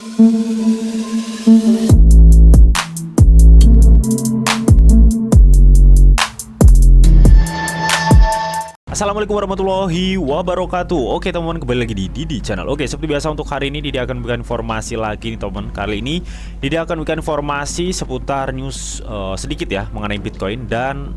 Assalamualaikum warahmatullahi wabarakatuh. Oke teman-teman, kembali lagi di Didi Channel. Oke, seperti biasa untuk hari ini Didi akan memberikan informasi lagi nih teman. Kali ini Didi akan memberikan informasi seputar news sedikit ya mengenai Bitcoin dan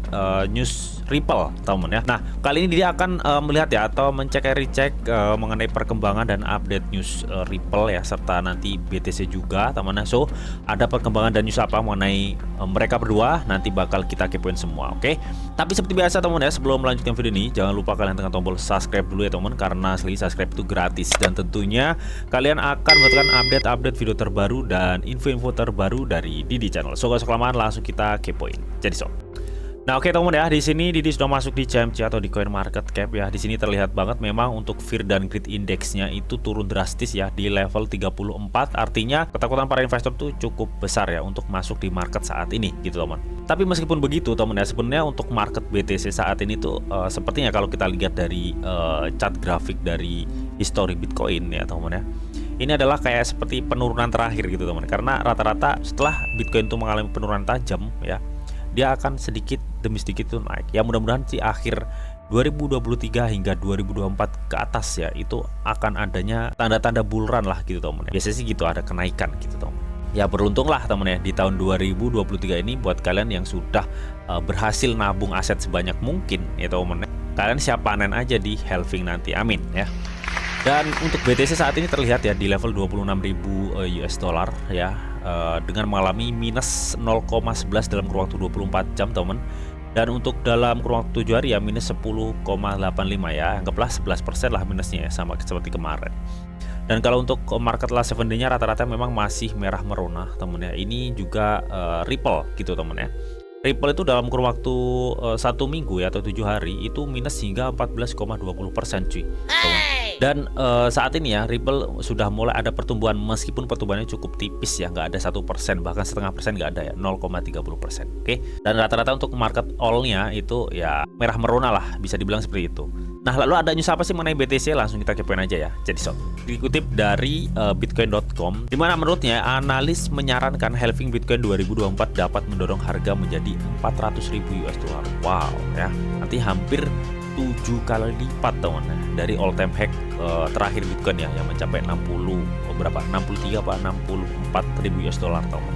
news Ripple teman ya. Nah, kali ini Didi akan melihat ya atau recheck mengenai perkembangan dan update news Ripple ya, serta nanti BTC juga teman ya. So, ada perkembangan dan news apa mengenai mereka berdua nanti bakal kita kepoin semua. Oke. Tapi seperti biasa teman ya, sebelum melanjutkan video ini jangan lupa kalian tekan tombol subscribe dulu ya teman, karena sekali subscribe itu gratis dan tentunya kalian akan mendapatkan update-update video terbaru dan info-info terbaru dari Didi Channel. So, gak usah kelamaan, langsung kita kepoin. Jadi so. Nah, oke teman ya, di sini Didi sudah masuk di CMC atau di Coin Market Cap ya. Di sini terlihat banget memang untuk Fear dan Greed Index-nya itu turun drastis ya di level 34. Artinya ketakutan para investor tuh cukup besar ya untuk masuk di market saat ini gitu teman. Tapi meskipun begitu teman ya, sebenarnya untuk market BTC saat ini tuh sepertinya kalau kita lihat dari chart grafik dari history Bitcoin ya teman ya, ini adalah kayak seperti penurunan terakhir gitu teman, karena rata-rata setelah Bitcoin itu mengalami penurunan tajam ya, dia akan sedikit demi sedikit itu naik ya. Mudah-mudahan di akhir 2023 hingga 2024 ke atas ya, itu akan adanya tanda-tanda bull run lah gitu teman ya. Biasanya sih gitu, ada kenaikan gitu teman ya. Beruntunglah teman ya di tahun 2023 ini buat kalian yang sudah berhasil nabung aset sebanyak mungkin ya teman ya. Kalian siap panen aja di halving nanti, amin ya. Dan untuk BTC saat ini terlihat ya di level 26.000 US dollar ya, dengan mengalami minus 0,11 dalam kurun waktu 24 jam teman. Dan untuk dalam kurun waktu 7 hari ya minus 10,85 ya, anggaplah 11% lah minusnya ya, sama seperti kemarin. Dan kalau untuk market last 7 day-nya rata-rata memang masih merah merona temen ya. Ini juga Ripple gitu temen ya. Ripple itu dalam kurun waktu 1 minggu ya atau 7 hari itu minus hingga 14,20% cuy temen. Dan saat ini ya Ripple sudah mulai ada pertumbuhan, meskipun pertumbuhannya cukup tipis ya, nggak ada 1%, bahkan setengah persen nggak ada ya, 0,30%. Oke. Dan rata-rata untuk market all-nya itu ya merah merona lah, bisa dibilang seperti itu. Nah, lalu ada news apa sih mengenai BTC? Langsung kita kepoin aja ya. Jadi so, dikutip dari bitcoin.com, dimana menurutnya analis menyarankan halving Bitcoin 2024 dapat mendorong harga menjadi 400.000 US dollar. Wow ya, nanti hampir 7 kali lipat teman dari all time high terakhir Bitcoin ya, yang mencapai 63 apa 64 ribu US dollar teman.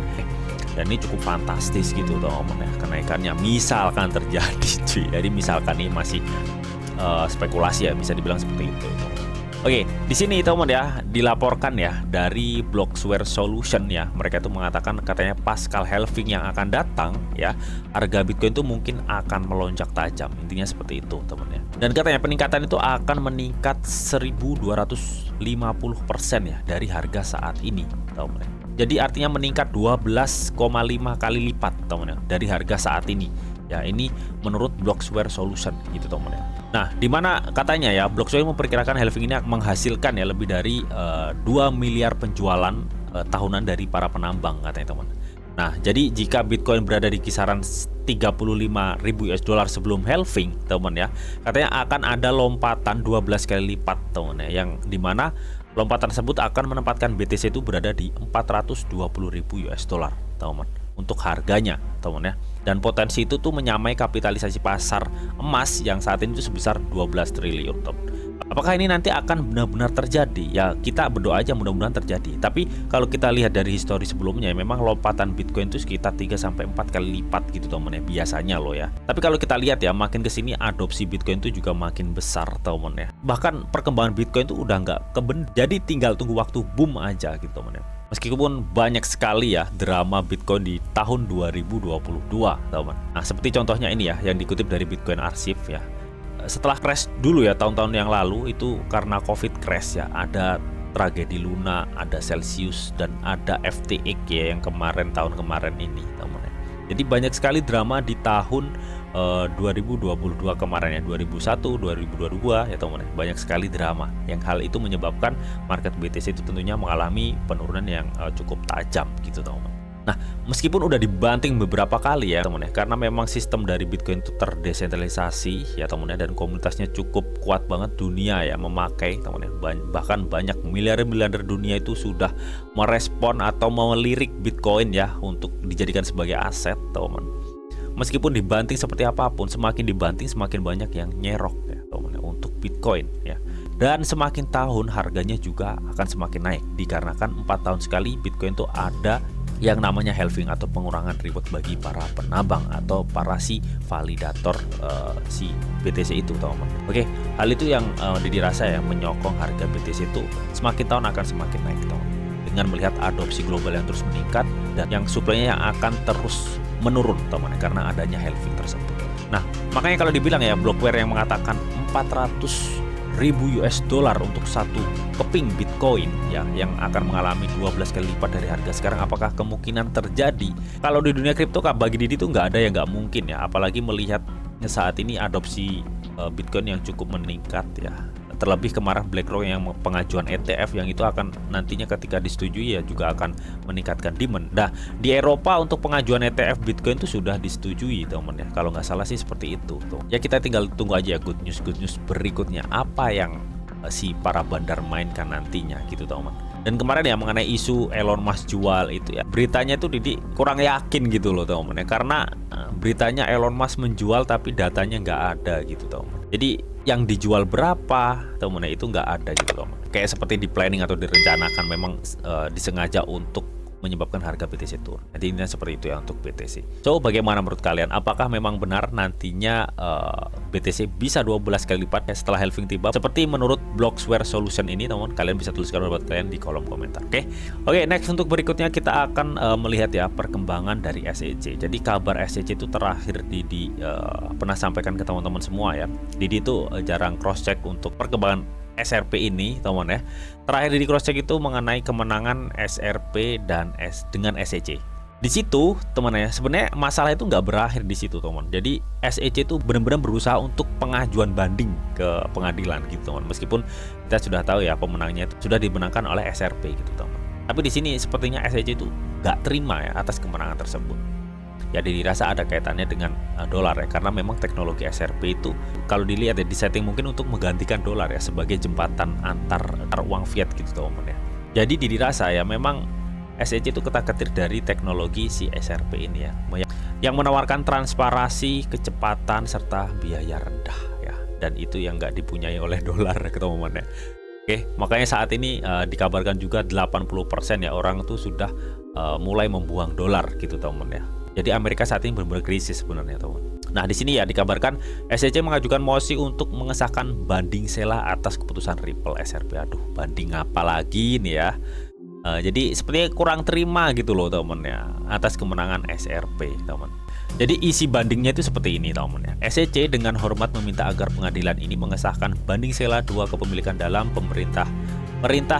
Dan ini cukup fantastis gitu teman ya, kenaikannya misalkan terjadi cuy. Jadi misalkan ini masih spekulasi ya, bisa dibilang seperti itu. Oke, di sini teman ya dilaporkan ya dari Blocksware Solution ya, mereka itu mengatakan katanya pasca halving yang akan datang ya, harga Bitcoin itu mungkin akan melonjak tajam. Intinya seperti itu teman ya. Dan katanya peningkatan itu akan meningkat 1250% ya dari harga saat ini teman ya. Jadi artinya meningkat 12,5 kali lipat teman ya dari harga saat ini. Ya, ini menurut Blocksware Solution gitu teman ya. Nah, dimana katanya ya Blocksware memperkirakan halving ini menghasilkan ya lebih dari 2 miliar penjualan tahunan dari para penambang katanya teman. Nah, jadi jika Bitcoin berada di kisaran 35.000 US dollar sebelum halving teman ya, katanya akan ada lompatan 12 kali lipat teman ya, yang dimana lompatan tersebut akan menempatkan BTC itu berada di 420.000 US dollar teman untuk harganya teman ya. Dan potensi itu tuh menyamai kapitalisasi pasar emas yang saat ini itu sebesar 12 triliun teman. Apakah ini nanti akan benar-benar terjadi? Ya kita berdoa aja mudah-mudahan terjadi. Tapi kalau kita lihat dari histori sebelumnya, memang lompatan Bitcoin itu sekitar 3-4 kali lipat gitu teman ya, biasanya loh ya. Tapi kalau kita lihat ya makin kesini adopsi Bitcoin itu juga makin besar teman ya. Bahkan perkembangan Bitcoin itu udah nggak keben, jadi tinggal tunggu waktu boom aja gitu teman ya. Meskipun banyak sekali ya drama Bitcoin di tahun 2022 teman. Nah, seperti contohnya ini ya yang dikutip dari Bitcoin Archive ya. Setelah crash dulu ya tahun-tahun yang lalu itu karena COVID crash ya, ada tragedi Luna, ada Celsius dan ada FTX ya yang tahun kemarin ini teman ya. Jadi banyak sekali drama di tahun 2022 kemarin ya, 2001, 2022 ya teman ya, banyak sekali drama yang hal itu menyebabkan market BTC itu tentunya mengalami penurunan yang cukup tajam gitu teman. Nah, meskipun udah dibanting beberapa kali ya teman ya, karena memang sistem dari Bitcoin itu terdesentralisasi ya teman ya, dan komunitasnya cukup kuat banget, dunia ya memakai teman ya, bahkan banyak miliarder-miliarder dunia itu sudah merespon atau melirik Bitcoin ya untuk dijadikan sebagai aset teman. Meskipun dibanting seperti apapun, semakin dibanting semakin banyak yang nyerok ya teman ya, untuk Bitcoin ya. Dan semakin tahun harganya juga akan semakin naik, dikarenakan 4 tahun sekali Bitcoin itu ada yang namanya halving atau pengurangan reward bagi para penambang atau para si validator si BTC itu teman-teman. Oke, hal itu yang dirasa ya menyokong harga BTC itu semakin tahun akan semakin naik teman. Dengan melihat adopsi global yang terus meningkat dan yang suplainya yang akan terus menurun teman karena adanya halving tersebut. Nah, makanya kalau dibilang ya Blockware yang mengatakan 400.000 US dollar untuk satu keping Bitcoin ya, yang akan mengalami 12 kali lipat dari harga sekarang, apakah kemungkinan terjadi? Kalau di dunia kripto bagi Didi itu nggak ada yang nggak mungkin ya, apalagi melihat saat ini adopsi Bitcoin yang cukup meningkat ya. Terlebih kemarin BlackRock yang pengajuan ETF yang itu akan nantinya ketika disetujui ya juga akan meningkatkan demand. Nah, di Eropa untuk pengajuan ETF Bitcoin itu sudah disetujui teman ya. Kalau nggak salah sih seperti itu tuh. Ya kita tinggal tunggu aja good news berikutnya apa yang si para bandar mainkan nantinya gitu teman. Dan kemarin ya mengenai isu Elon Musk jual itu ya, beritanya itu Didi kurang yakin gitu loh teman ya, karena beritanya Elon Musk menjual tapi datanya nggak ada gitu teman. Jadi yang dijual berapa teman ya itu nggak ada gitu teman. Kayak seperti di planning atau direncanakan memang disengaja untuk menyebabkan harga BTC turun. Jadi ini seperti itu ya untuk BTC. So bagaimana menurut kalian? Apakah memang benar nantinya BTC bisa 12 kali lipat ya setelah halving tiba? Seperti menurut Blockware Solution ini teman, kalian bisa tuliskan pendapat kalian di kolom komentar. Oke, next untuk berikutnya kita akan melihat ya perkembangan dari SEC. Jadi kabar SEC itu terakhir Didi pernah sampaikan ke teman-teman semua ya. Didi itu jarang cross check untuk perkembangan SRP ini teman ya. Terakhir di cross check itu mengenai kemenangan SRP dan dengan SEC. Di situ teman ya, sebenarnya masalah itu nggak berakhir di situ teman. Jadi SEC itu benar-benar berusaha untuk pengajuan banding ke pengadilan gitu teman. Meskipun kita sudah tahu ya pemenangnya itu sudah dimenangkan oleh SRP gitu teman. Tapi di sini sepertinya SEC itu nggak terima ya atas kemenangan tersebut. Ya dirasa ada kaitannya dengan dolar ya, karena memang teknologi SRP itu kalau dilihat ya disetting mungkin untuk menggantikan dolar ya sebagai jembatan antar uang fiat gitu teman ya. Jadi dirasa ya memang SEC itu ketar-ketir dari teknologi si SRP ini ya, yang menawarkan transparansi, kecepatan serta biaya rendah ya, dan itu yang nggak dipunyai oleh dolar teman ya. Oke, makanya saat ini dikabarkan juga 80% ya orang tuh sudah mulai membuang dolar gitu teman ya. Jadi Amerika saat ini benar-benar krisis sebenarnya teman. Nah di sini ya dikabarkan SEC mengajukan mosi untuk mengesahkan banding sela atas keputusan Ripple SRP. Aduh, banding apa lagi nih ya? Jadi sepertinya kurang terima gitu loh teman ya atas kemenangan SRP teman. Jadi isi bandingnya itu seperti ini teman ya. SEC dengan hormat meminta agar pengadilan ini mengesahkan banding sela 2 kepemilikan dalam Perintah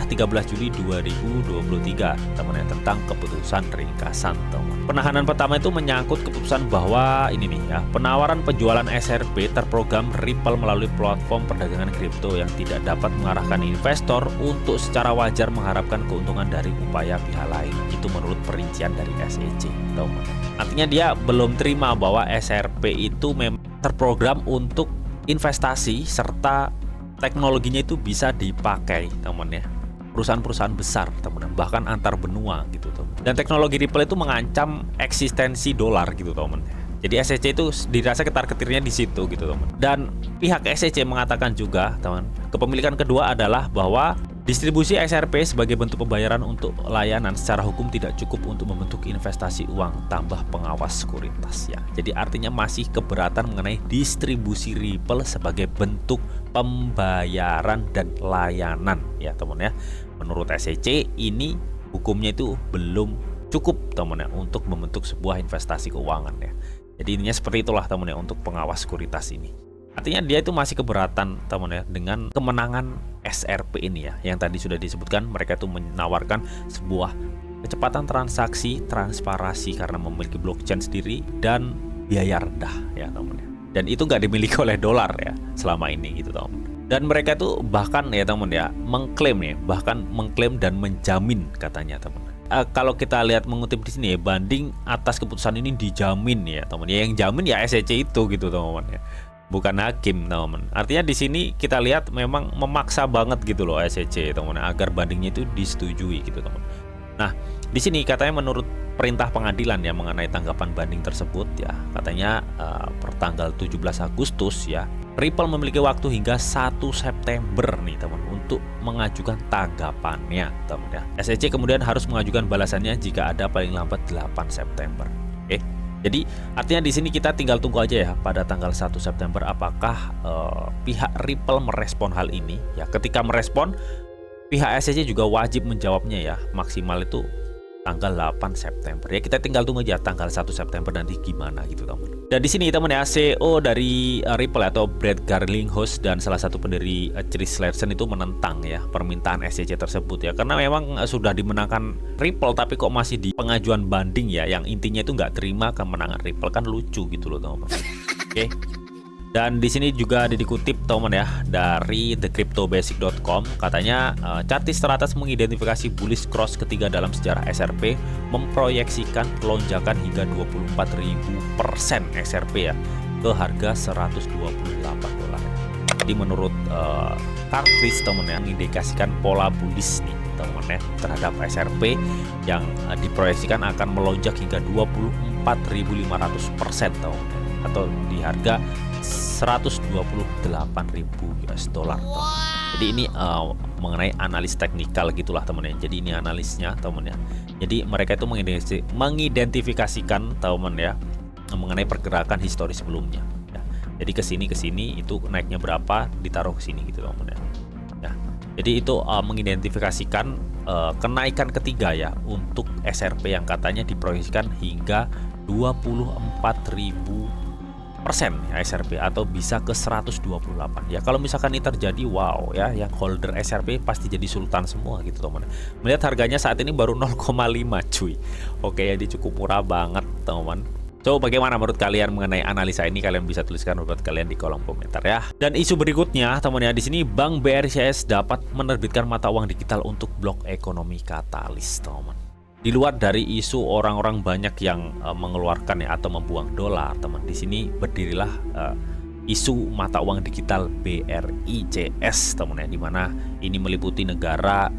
13 Juli 2023 teman ya, tentang keputusan ringkasan teman. Penahanan pertama itu menyangkut keputusan bahwa ini nih ya, penawaran penjualan SRP terprogram Ripple melalui platform perdagangan kripto yang tidak dapat mengarahkan investor untuk secara wajar mengharapkan keuntungan dari upaya pihak lain. Itu menurut perincian dari SEC teman. Artinya dia belum terima bahwa SRP itu memang terprogram untuk investasi serta teknologinya itu bisa dipakai teman ya, perusahaan-perusahaan besar teman, bahkan antar benua gitu teman. Dan teknologi Ripple itu mengancam eksistensi dolar gitu teman. Jadi SEC itu dirasa ketar-ketirnya di situ gitu teman. Dan pihak SEC mengatakan juga teman, kepemilikan kedua adalah bahwa distribusi SRP sebagai bentuk pembayaran untuk layanan secara hukum tidak cukup untuk membentuk investasi uang tambah pengawas sekuritas ya. Jadi artinya masih keberatan mengenai distribusi Ripple sebagai bentuk pembayaran dan layanan ya teman ya. Menurut SEC ini hukumnya itu belum cukup teman ya untuk membentuk sebuah investasi keuangan ya. Jadi intinya seperti itulah teman ya untuk pengawas sekuritas ini. Artinya dia itu masih keberatan teman ya dengan kemenangan SRP ini ya, yang tadi sudah disebutkan mereka itu menawarkan sebuah kecepatan transaksi, transparansi karena memiliki blockchain sendiri dan biaya rendah ya teman ya. Dan itu nggak dimiliki oleh dolar ya selama ini gitu teman. Dan mereka itu bahkan ya teman ya mengklaim dan menjamin katanya teman kalau kita lihat mengutip di sini ya, banding atas keputusan ini dijamin ya teman. Ya yang jamin ya SEC itu gitu teman ya. Bukan hakim teman. Artinya di sini kita lihat memang memaksa banget gitu loh SEC teman agar bandingnya itu disetujui gitu teman. Nah, di sini katanya menurut perintah pengadilan ya mengenai tanggapan banding tersebut ya, katanya pertanggal 17 Agustus ya, Ripple memiliki waktu hingga 1 September nih teman untuk mengajukan tanggapannya teman ya. SEC kemudian harus mengajukan balasannya jika ada paling lambat 8 September. Oke. Jadi artinya di sini kita tinggal tunggu aja ya pada tanggal 1 September apakah pihak Ripple merespon hal ini ya. Ketika merespon, pihak SEC juga wajib menjawabnya ya, maksimal itu tanggal 8 September. Ya kita tinggal tunggu aja tanggal 1 September nanti gimana gitu teman. Dan di sini teman ya, CEO dari Ripple atau Brett Garlinghouse dan salah satu pendiri Chris Larsen itu menentang ya permintaan SEC tersebut ya, karena memang sudah dimenangkan Ripple tapi kok masih di pengajuan banding ya, yang intinya itu nggak terima kemenangan Ripple, kan lucu gitu loh teman. Oke. Dan di sini juga dikutip teman ya dari thecryptobasic.com, katanya Chartis teratas mengidentifikasi bullish cross ketiga dalam sejarah SRP, memproyeksikan lonjakan hingga 24.000% SRP ya ke harga $128. Jadi menurut Chartis teman ya mengindikasikan pola bullish nih teman ya terhadap SRP yang diproyeksikan akan melonjak hingga 24.500% teman, atau di harga $128.000 US. Jadi ini mengenai analis teknikal gitulah teman ya. Jadi ini analisnya teman ya. Jadi mereka itu mengidentifikasikan teman ya mengenai pergerakan historis sebelumnya. Ya. Jadi ke sini itu naiknya berapa ditaruh ke sini gitu teman ya. Ya. Jadi itu mengidentifikasikan kenaikan ketiga ya untuk SRP yang katanya diproyeksikan hingga 24.000% ya SRP atau bisa ke 128 ya. Kalau misalkan ini terjadi, wow ya, yang holder SRP pasti jadi sultan semua gitu teman. Melihat harganya saat ini baru 0,5 cuy. Oke ya, dia cukup murah banget teman. So bagaimana menurut kalian mengenai analisa ini? Kalian bisa tuliskan menurut kalian di kolom komentar ya. Dan isu berikutnya teman ya, di sini Bank BRICS dapat menerbitkan mata uang digital untuk blok ekonomi katalis teman. Di luar dari isu orang-orang banyak yang mengeluarkan ya atau membuang dolar teman, di sini berdirilah isu mata uang digital BRICS teman ya, dimana ini meliputi negara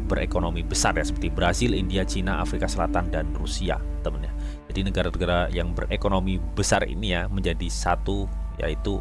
berekonomi besar ya seperti Brasil, India, Cina, Afrika Selatan dan Rusia teman ya. Jadi negara-negara yang berekonomi besar ini ya menjadi satu, yaitu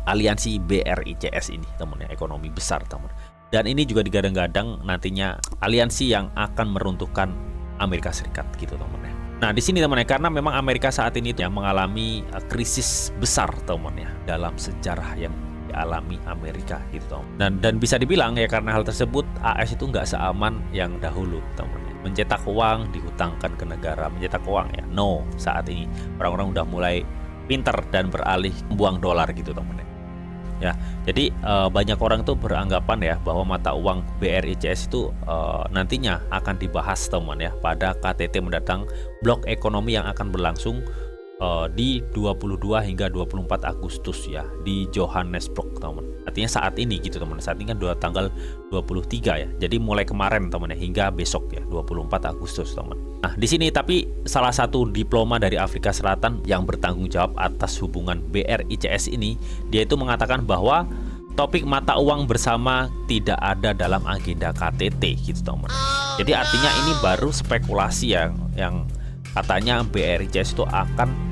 aliansi BRICS ini teman ya, ekonomi besar teman. Dan ini juga digadang-gadang nantinya aliansi yang akan meruntuhkan Amerika Serikat gitu teman ya. Nah di sini teman ya, karena memang Amerika saat ini ya mengalami krisis besar teman ya dalam sejarah yang dialami Amerika gitu teman. Dan bisa dibilang ya karena hal tersebut AS itu nggak seaman yang dahulu teman ya. Mencetak uang dihutangkan ke negara, mencetak uang ya no, saat ini orang-orang udah mulai pinter dan beralih membuang dolar gitu teman ya. Ya, jadi banyak orang tuh beranggapan ya bahwa mata uang BRICS itu nantinya akan dibahas teman ya pada KTT mendatang blok ekonomi yang akan berlangsung di 22 hingga 24 Agustus ya di Johannesburg teman. Artinya saat ini gitu teman. Saat ini kan tanggal 23 ya. Jadi mulai kemarin teman ya hingga besok ya 24 Agustus teman. Nah, di sini tapi salah satu diploma dari Afrika Selatan yang bertanggung jawab atas hubungan BRICS ini, dia itu mengatakan bahwa topik mata uang bersama tidak ada dalam agenda KTT gitu teman. Jadi artinya ini baru spekulasi yang katanya BRICS itu akan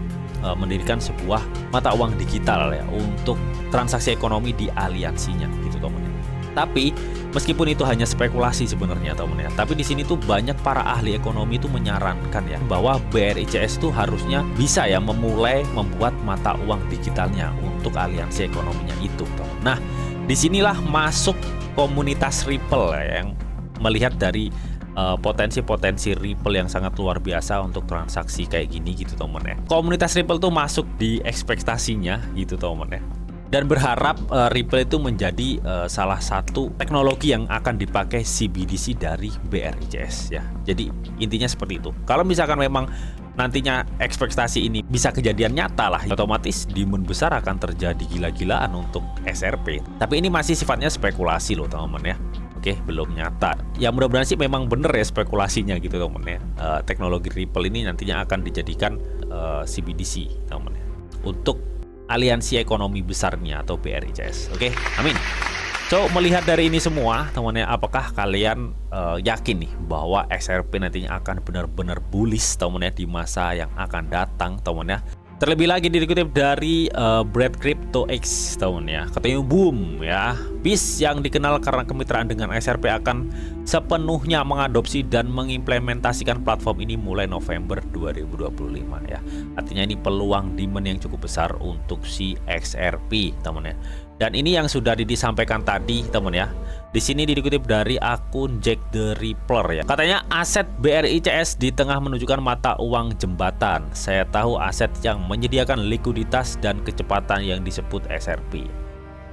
mendirikan sebuah mata uang digital ya untuk transaksi ekonomi di aliansinya gitu teman. Tapi meskipun itu hanya spekulasi sebenarnya teman ya, tapi di sini tuh banyak para ahli ekonomi itu menyarankan ya bahwa BRICS itu harusnya bisa ya memulai membuat mata uang digitalnya untuk aliansi ekonominya itu teman. Nah disinilah masuk komunitas Ripple ya, yang melihat dari potensi-potensi Ripple yang sangat luar biasa untuk transaksi kayak gini gitu teman ya. Komunitas Ripple tuh masuk di ekspektasinya gitu teman ya. Dan berharap Ripple itu menjadi salah satu teknologi yang akan dipakai CBDC dari BRICS ya. Jadi intinya seperti itu. Kalau misalkan memang nantinya ekspektasi ini bisa kejadian nyata lah, otomatis demand besar akan terjadi gila-gilaan untuk SRP. Tapi ini masih sifatnya spekulasi loh teman-teman ya. Oke, belum nyata. Ya mudah-mudahan sih memang bener ya spekulasinya gitu teman ya. Teknologi Ripple ini nantinya akan dijadikan CBDC teman ya, untuk aliansi ekonomi besarnya atau BRICS. Oke, amin. So, melihat dari ini semua, teman-teman, apakah kalian yakin nih bahwa XRP nantinya akan benar-benar bullish, teman-teman, di masa yang akan datang, teman-teman ya? Terlebih lagi dikutip dari Bread Crypto X, teman-teman ya, katanya boom ya. BIS yang dikenal karena kemitraan dengan XRP akan sepenuhnya mengadopsi dan mengimplementasikan platform ini mulai November 2025 ya. Artinya ini peluang demand yang cukup besar untuk si XRP, teman-teman ya. Dan ini yang sudah disampaikan tadi, teman ya. Di sini dikutip dari akun Jack the Ripper ya. Katanya aset BRICS di tengah menunjukkan mata uang jembatan. Saya tahu aset yang menyediakan likuiditas dan kecepatan yang disebut XRP.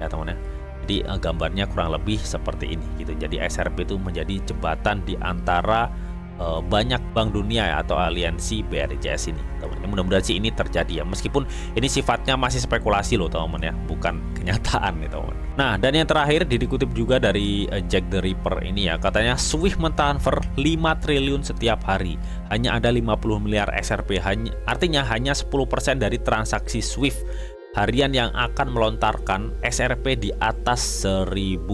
Ya, teman ya. Jadi gambarnya kurang lebih seperti ini gitu. Jadi XRP itu menjadi jembatan di antara banyak bank dunia ya, atau aliansi BRICS ini, teman-teman. Mudah-mudahan sih ini terjadi ya, meskipun ini sifatnya masih spekulasi loh, teman-teman ya, bukan kenyataan nih, teman-teman. Nah, dan yang terakhir dikutip juga dari Jack the Ripper ini ya, katanya Swift mentransfer 5 triliun setiap hari, hanya ada 50 miliar XRP, artinya hanya 10% dari transaksi Swift harian yang akan melontarkan XRP di atas $1.000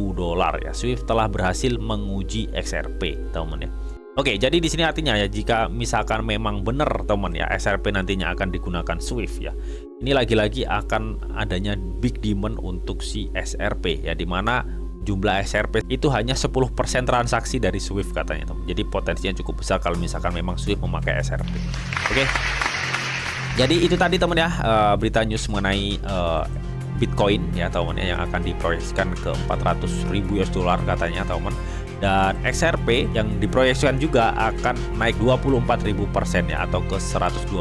ya. Swift telah berhasil menguji XRP, teman-teman ya. Oke, jadi di sini artinya ya, jika misalkan memang benar teman ya, XRP nantinya akan digunakan Swift ya. Ini lagi-lagi akan adanya big demand untuk si XRP ya, dimana jumlah XRP itu hanya 10% transaksi dari Swift katanya teman. Jadi potensinya cukup besar kalau misalkan memang Swift memakai XRP. Oke. Jadi itu tadi teman ya, berita news mengenai Bitcoin ya teman ya, yang akan diproyeksikan ke $400.000 katanya teman. Dan XRP yang diproyeksikan juga akan naik 24.000% ya, atau ke $128,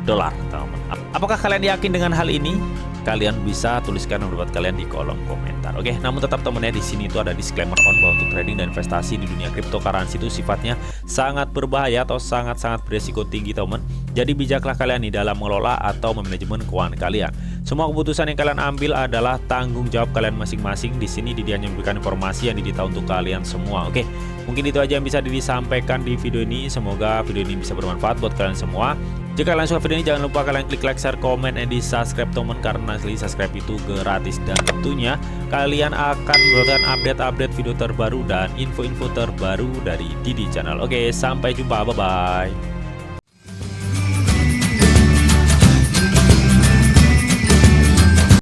teman-teman. Apakah kalian yakin dengan hal ini? Kalian bisa tuliskan pendapat kalian di kolom komentar. Oke, namun tetap temennya di sini itu ada disclaimer on bahwa untuk trading dan investasi di dunia cryptocurrency itu sifatnya sangat berbahaya atau sangat-sangat beresiko tinggi, teman. Jadi bijaklah kalian di dalam mengelola atau memanajemen keuangan kalian. Semua keputusan yang kalian ambil adalah tanggung jawab kalian masing-masing. Di sini Didi hanya memberikan informasi yang Didi tahu untuk kalian semua. Oke, mungkin itu aja yang bisa Didi sampaikan di video ini. Semoga video ini bisa bermanfaat buat kalian semua. Jika kalian suka video ini, jangan lupa kalian klik like, share, komen, and di subscribe, teman, karena subscribe itu gratis. Dan tentunya kalian akan mendapatkan update-update video terbaru dan info-info terbaru dari Didi Channel. Oke, sampai jumpa, bye-bye.